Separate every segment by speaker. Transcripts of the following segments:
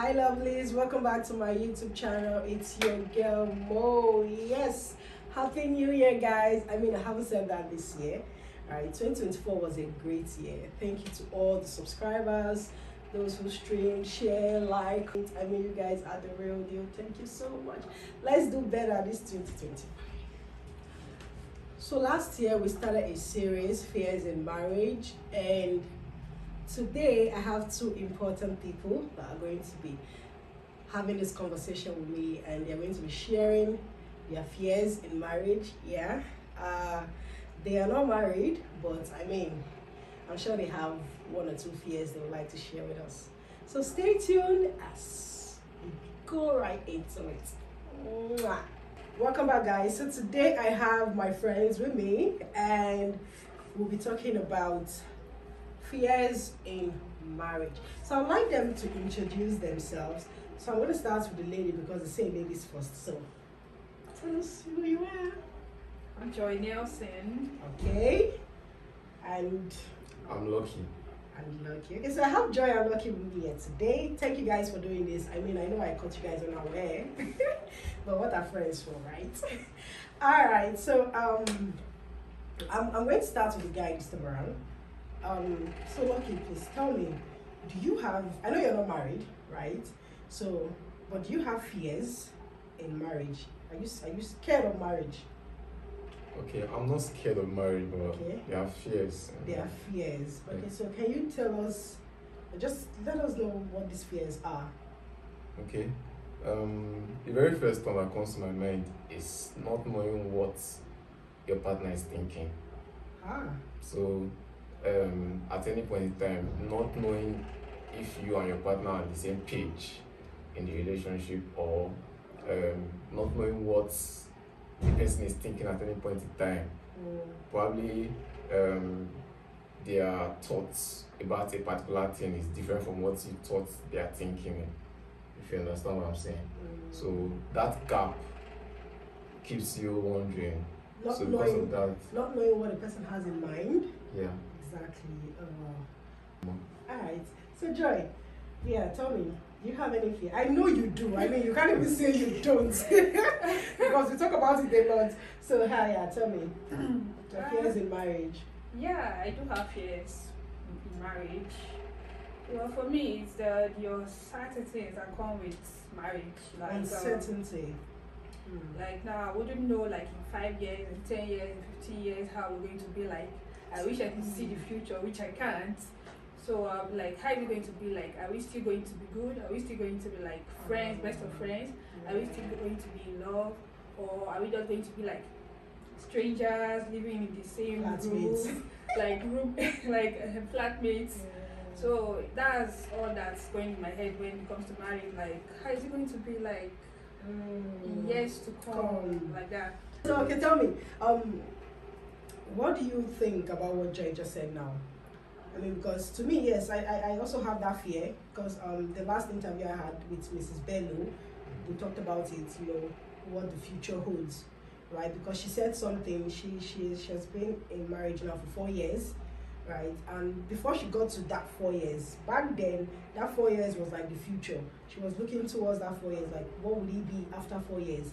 Speaker 1: Hi lovelies, welcome back to my YouTube channel. It's your girl Mo. Yes, happy new year guys. I mean, I haven't said that this year. Alright, 2024 was a great year. Thank you to all the subscribers, those who stream, share, like. I mean, you guys are the real deal. Thank you so much. Let's do better this 2025. So last year we started a series, Fears in Marriage, and today I have two important people that are going to be having this conversation with me, and they're going to be sharing their fears in marriage. They are not married, but I mean, I'm sure they have one or two fears they would like to share with us. So stay tuned as we go right into it. Mwah. Welcome back guys. So today I have my friends with me and we'll be talking about fears in marriage. So I'd like them to introduce themselves. So I'm going to start with the lady because they say ladies first. So tell us who you are.
Speaker 2: I'm Joy Nelson.
Speaker 1: Okay. And
Speaker 3: I'm Lucky.
Speaker 1: I'm Lucky. Okay, so I have Joy and Lucky with me here today. Thank you guys for doing this. I mean, I know I caught you guys unaware, but what are friends for, right? All right. So I'm going to start with the guy this time around. So Lucky, please tell me, do you have, I know you're not married, right? So, but do you have fears in marriage? Are you scared of marriage?
Speaker 3: Okay, I'm not scared of marriage, but
Speaker 1: Okay.
Speaker 3: there are fears.
Speaker 1: There are fears. Okay,
Speaker 3: Yeah.
Speaker 1: so can you tell us, just let us know what these fears are?
Speaker 3: Okay. The very first one that comes to my mind is not knowing what your partner is thinking. So, at any point in time, not knowing if you and your partner are on the same page in the relationship, or not knowing what the person is thinking at any point in time. Probably their thoughts about a particular thing is different from what you thought they are thinking, if you understand what I'm saying. So that gap keeps you wondering.
Speaker 1: Not
Speaker 3: So because
Speaker 1: knowing,
Speaker 3: of that,
Speaker 1: not knowing what the person has in mind.
Speaker 3: yeah.
Speaker 1: Exactly. All right. So Joy, yeah, tell me, do you have any fear? I know you do. I mean, you can't even say you don't because we talk about it a lot. So yeah, tell me, your fears in marriage.
Speaker 2: Yeah, I do have fears in marriage. Well, for me, it's the uncertainties that come with marriage. Like,
Speaker 1: Uncertainty.
Speaker 2: like now, I wouldn't know like in 5 years, in 10 years, in 15 years how we're going to be like. I wish I could see the future, which I can't. So I'm like, how is it going to be like? Are we still going to be good? Are we still going to be like friends, best of friends? Are we still going to be in love? Or are we just going to be like strangers living in the same
Speaker 1: Flatmates.
Speaker 2: room, like flatmates? So that's all that's going in my head when it comes to marriage. Like, how is it going to be like in years to come, like that?
Speaker 1: So okay, tell me, what do you think about what Joy just said now? I mean, because to me, yes, I also have that fear because the last interview I had with Mrs. Bello, we talked about it, you know, what the future holds, right? Because she said something, she has been in marriage now for 4 years, right? And before she got to that 4 years, back then, that 4 years was like the future. She was looking towards that 4 years, like what will it be after 4 years?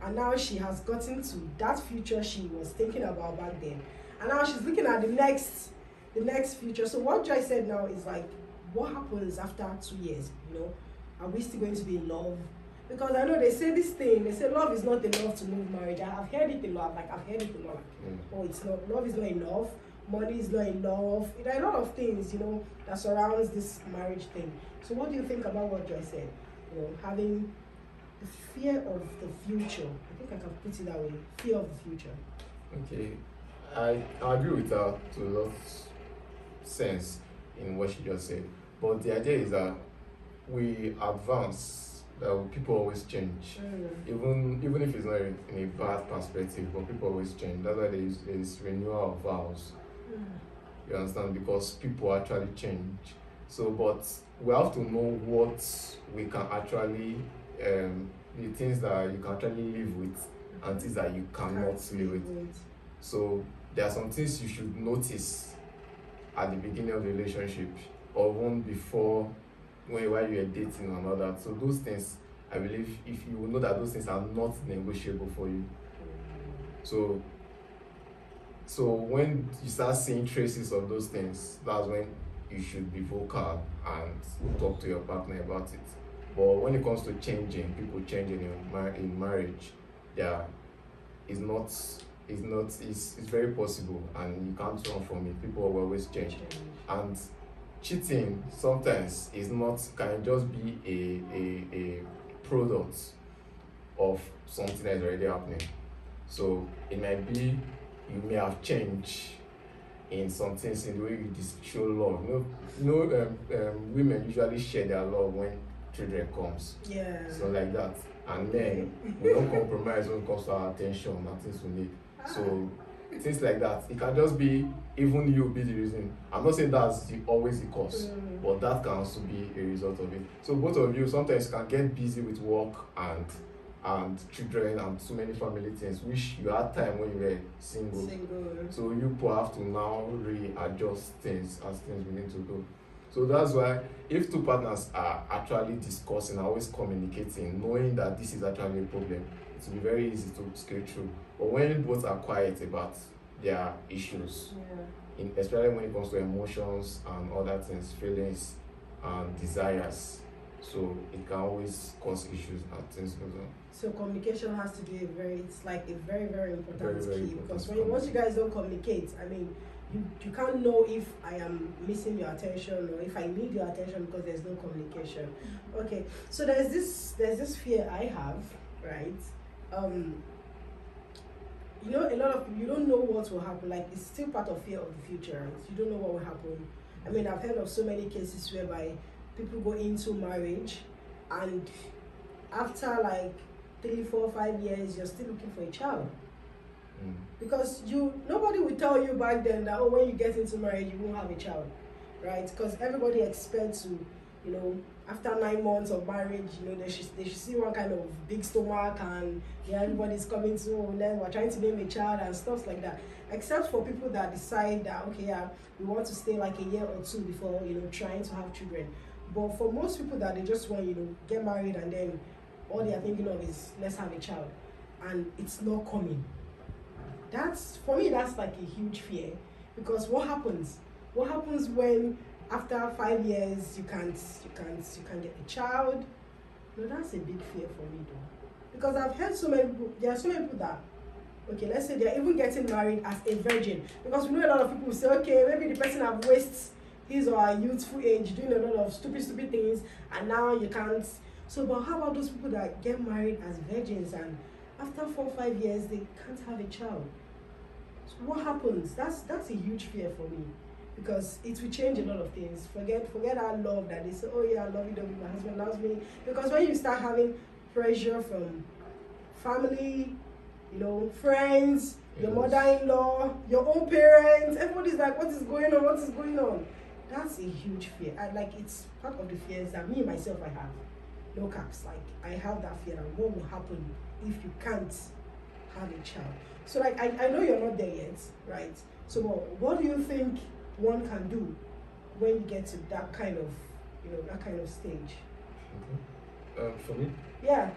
Speaker 1: And now she has gotten to that future she was thinking about back then. And now she's looking at the next future. So what Joy said now is like, what happens after 2 years? You know, are we still going to be in love? Because I know they say this thing, they say love is not enough to move marriage. I've heard it a lot, I've heard it a lot. Oh, it's not, love is not enough, money is not enough. There are a lot of things, you know, that surrounds this marriage thing. So what do you think about what Joy said? You know, having the fear of the future. I think I can put it that way. Fear of the future.
Speaker 3: Okay. I agree with her to a lot of sense in what she just said. But the idea is that we advance, that people always change. Even if it's not in a bad perspective, but people always change. That's why there is renewal of vows. You understand? Because people actually change. So, but we have to know what we can actually, the things that you can actually live with and things that you cannot live with. So there are some things you should notice at the beginning of the relationship or even before while you are dating and all that. So those things, I believe, if you know that those things are not negotiable for you. So when you start seeing traces of those things, that's when you should be vocal and talk to your partner about it. But when it comes to changing, people changing in marriage, yeah, it's very possible, and you can't run from it. People will always change. And cheating sometimes can just be a product of something that is already happening. So it might be you may have changed in some things in the way you show love. Women usually share their love when children comes.
Speaker 1: Yeah.
Speaker 3: So like that. And then we don't compromise when it comes to our attention and things we need. So things like that. It can just be even you be the reason. I'm not saying that's always the cause, but that can also be a result of it. So both of you sometimes can get busy with work and children and so many family things, which you had time when you were single. So you people have to now readjust things as things we need to do. So that's why if two partners are actually discussing, always communicating, knowing that this is actually a problem, it will be very easy to scale through. But when both are quiet about their issues, especially when it comes to emotions and other things, feelings and desires, so it can always cause issues and things goes on.
Speaker 1: So communication has to be a very very important
Speaker 3: Very
Speaker 1: key,
Speaker 3: important
Speaker 1: because once you guys don't communicate, I mean, you can't know if I am missing your attention or if I need your attention, because there's no communication. Okay, so there's this fear I have, right? You know, a lot of you don't know what will happen. Like, it's still part of fear of the future, right? You don't know what will happen. I mean, I've heard of so many cases whereby people go into marriage, and after like 3, 4, 5 years, you're still looking for a child. Because nobody will tell you back then that, oh, when you get into marriage you won't have a child, right? Because everybody expects to, after 9 months of marriage, they should see one kind of big stomach, and everybody's coming to, and then we're trying to name a child and stuff like that. Except for people that decide that, okay, we want to stay like a year or two before trying to have children. But for most people that they just want get married, and then all they are thinking of is, let's have a child, and it's not coming. For me, that's like a huge fear, because what happens when after 5 years you can't get a child? No, that's a big fear for me though, because I've heard there are so many people that, okay, let's say they're even getting married as a virgin, because we know a lot of people say, okay, maybe the person have wasted his or her youthful age doing a lot of stupid things, and now you can't. So, but how about those people that get married as virgins, and after 4 or 5 years they can't have a child? So what happens? That's a huge fear for me, because it will change a lot of things. Forget our love that they say, oh yeah, I love you, my husband loves me. Because when you start having pressure from family, friends, your mother-in-law, your own parents, everybody's like, what is going on? That's a huge fear. It's part of the fears that me myself I have. No caps. Like, I have that fear that what will happen if you can't have a child. So I know you're not there yet, right? So what do you think one can do when you get to that kind of stage?
Speaker 3: For me?
Speaker 1: Yeah.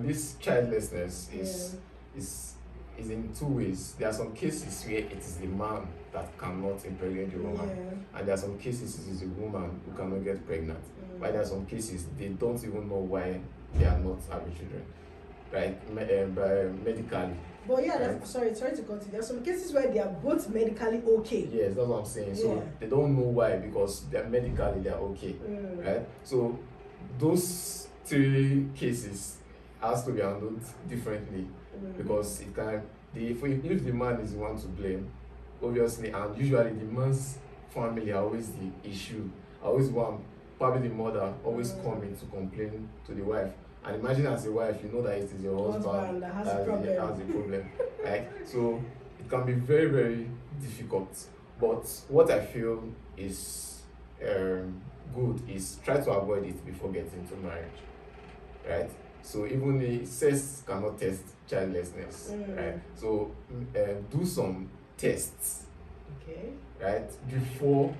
Speaker 3: This childlessness is in two ways. There are some cases where it is the man that cannot impregnate the woman, and there are some cases it is the woman who cannot get pregnant. But there are some cases they don't even know why they are not having children, right? Medically.
Speaker 1: But sorry to cut you. There are some cases where they are both medically okay.
Speaker 3: Yes, that's what I'm saying. So they don't know why, because they're medically okay, right? So those 3 cases has to be handled differently, because it can. If the man is the one to blame, obviously, and usually the man's family are always the issue. Always one, probably the mother, always coming to complain to the wife. And imagine as a wife, you know that it is your husband
Speaker 1: that has a problem.
Speaker 3: Right? So it can be very, very difficult. But what I feel is good is try to avoid it before getting into marriage, right? So even the sex cannot test childlessness, right? So do some tests,
Speaker 1: okay,
Speaker 3: right, before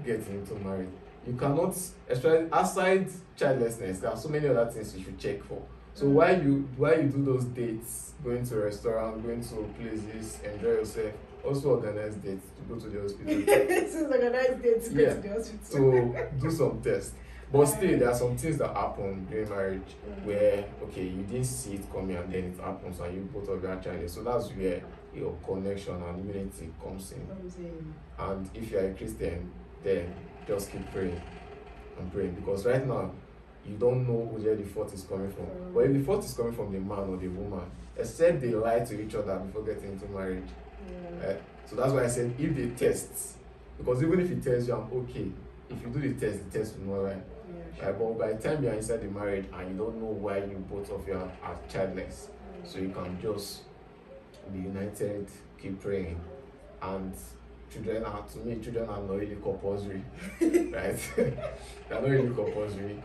Speaker 3: getting into marriage. You cannot, especially aside childlessness, there are so many other things you should check for. So why you do those dates, going to a restaurant, going to places, enjoy yourself, also organize dates to go to the hospital.
Speaker 1: This is organized dates to go to the hospital.
Speaker 3: To do some tests. But still, there are some things that happen during marriage where, okay, you didn't see it coming and then it happens and you both of you are childless. So that's where your connection and unity comes in. And if you are a Christian, then just keep praying and praying, because right now you don't know where the fault is coming from. But if the fault is coming from the man or the woman, except they lie to each other before getting into marriage. So that's why I said if they test, because even if he tells you I'm okay, if you do the test will not lie. But by the time you are inside the marriage and you don't know why you both of you are childless, so you can just be united, keep praying, and children are not really compulsory, right? They're not really compulsory.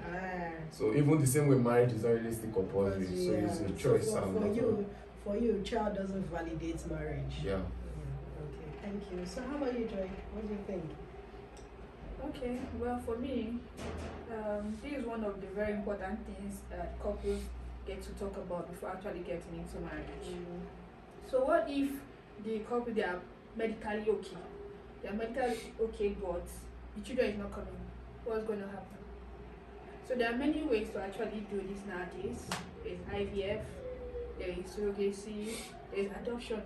Speaker 3: So even the same way marriage is not really still compulsory, so it's a choice.
Speaker 1: So for you, child doesn't validate marriage.
Speaker 3: Yeah.
Speaker 1: Okay, thank you. So how about you, Joy? What do you think?
Speaker 2: Okay, well, for me, this is one of the very important things that couples get to talk about before actually getting into marriage. So what if the couple, they are medically okay? They are medically okay, but the children is not coming. What's going to happen? So there are many ways to actually do this nowadays. There's IVF, there is surrogacy, there's adoption.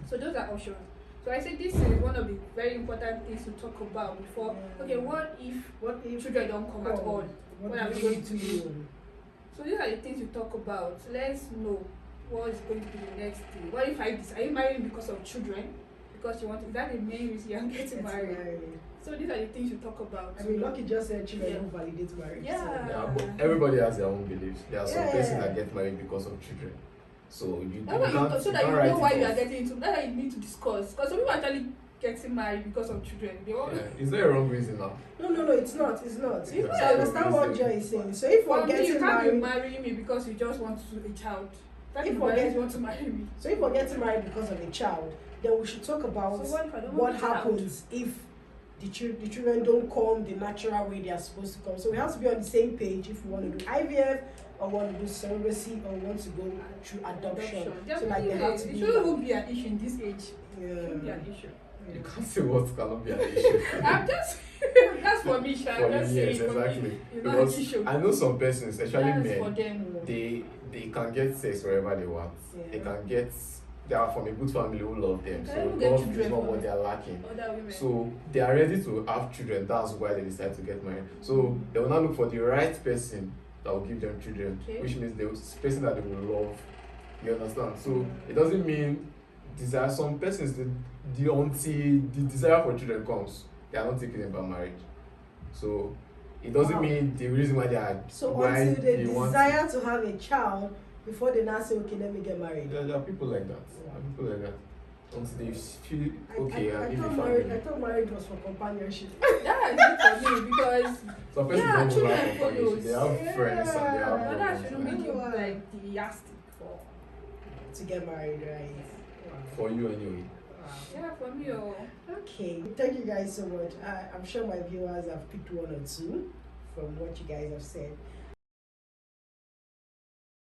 Speaker 2: So those are options. So I say this is one of the very important things to talk about before. Okay, what if children don't come at all? What are we going to do? So these are the things you talk about. Let's know what is going to be the next thing. What if I decide, are you marrying because of children? Because you want, is that the main reason you're getting married? So these are the things you talk about.
Speaker 1: I mean, Lucky just said children don't validate marriage.
Speaker 2: Yeah.
Speaker 3: But everybody has their own beliefs. There are some persons that get married because of children. So you
Speaker 2: so that you know why you are getting into that, you need to discuss. Because some people actually getting married because of children.
Speaker 3: Is there a wrong reason now?
Speaker 1: No, it's not. It's not.
Speaker 2: Yeah.
Speaker 1: So I understand what Joy is saying. So if we're getting
Speaker 2: you can't
Speaker 1: married,
Speaker 2: be marrying me because you just want a child.
Speaker 1: If
Speaker 2: you want to marry me.
Speaker 1: So if we're getting married because of a child, then we should talk about what happens if the children don't come the natural way they are supposed to come. So we have to be on the same page if we want to do IVF or want to do surrogacy or want to go through adoption. So like they have to be.
Speaker 2: It shouldn't be an issue in this age.
Speaker 1: Yeah.
Speaker 2: It shouldn't be an issue.
Speaker 3: You can't say what cannot be an issue.
Speaker 2: I'm just that's for me, Sha.
Speaker 3: Yes, exactly. Because I know some persons, especially men,
Speaker 2: for them.
Speaker 3: they can get sex wherever they want.
Speaker 1: Yeah.
Speaker 3: They are from a good family who love them. So
Speaker 2: love
Speaker 3: love is not what they are lacking.
Speaker 2: Women.
Speaker 3: So they are ready to have children. That's why they decide to get married. So they will not look for the right person that will give them children, which means the person that they will love. You understand? So it doesn't mean desire. Some persons, until the desire for children comes, they are not taken about marriage. So it doesn't mean the reason why they are.
Speaker 1: So until they desire to have a child before they now say, okay, let me get married.
Speaker 3: There are people like that. There are people like that. Until they feel okay
Speaker 1: I
Speaker 3: and leave the
Speaker 1: thought
Speaker 3: family.
Speaker 1: I thought marriage was for companionship.
Speaker 2: That is it for me because
Speaker 3: Some persons don't have
Speaker 2: children
Speaker 3: companionship. They have friends and they have
Speaker 2: but that shouldn't
Speaker 3: problems.
Speaker 2: be like the yardstick for.
Speaker 1: To get married, right?
Speaker 3: For you anyway.
Speaker 2: Yeah, for me.
Speaker 1: Okay, thank you guys so much. I'm sure my viewers have picked one or two from what you guys have said.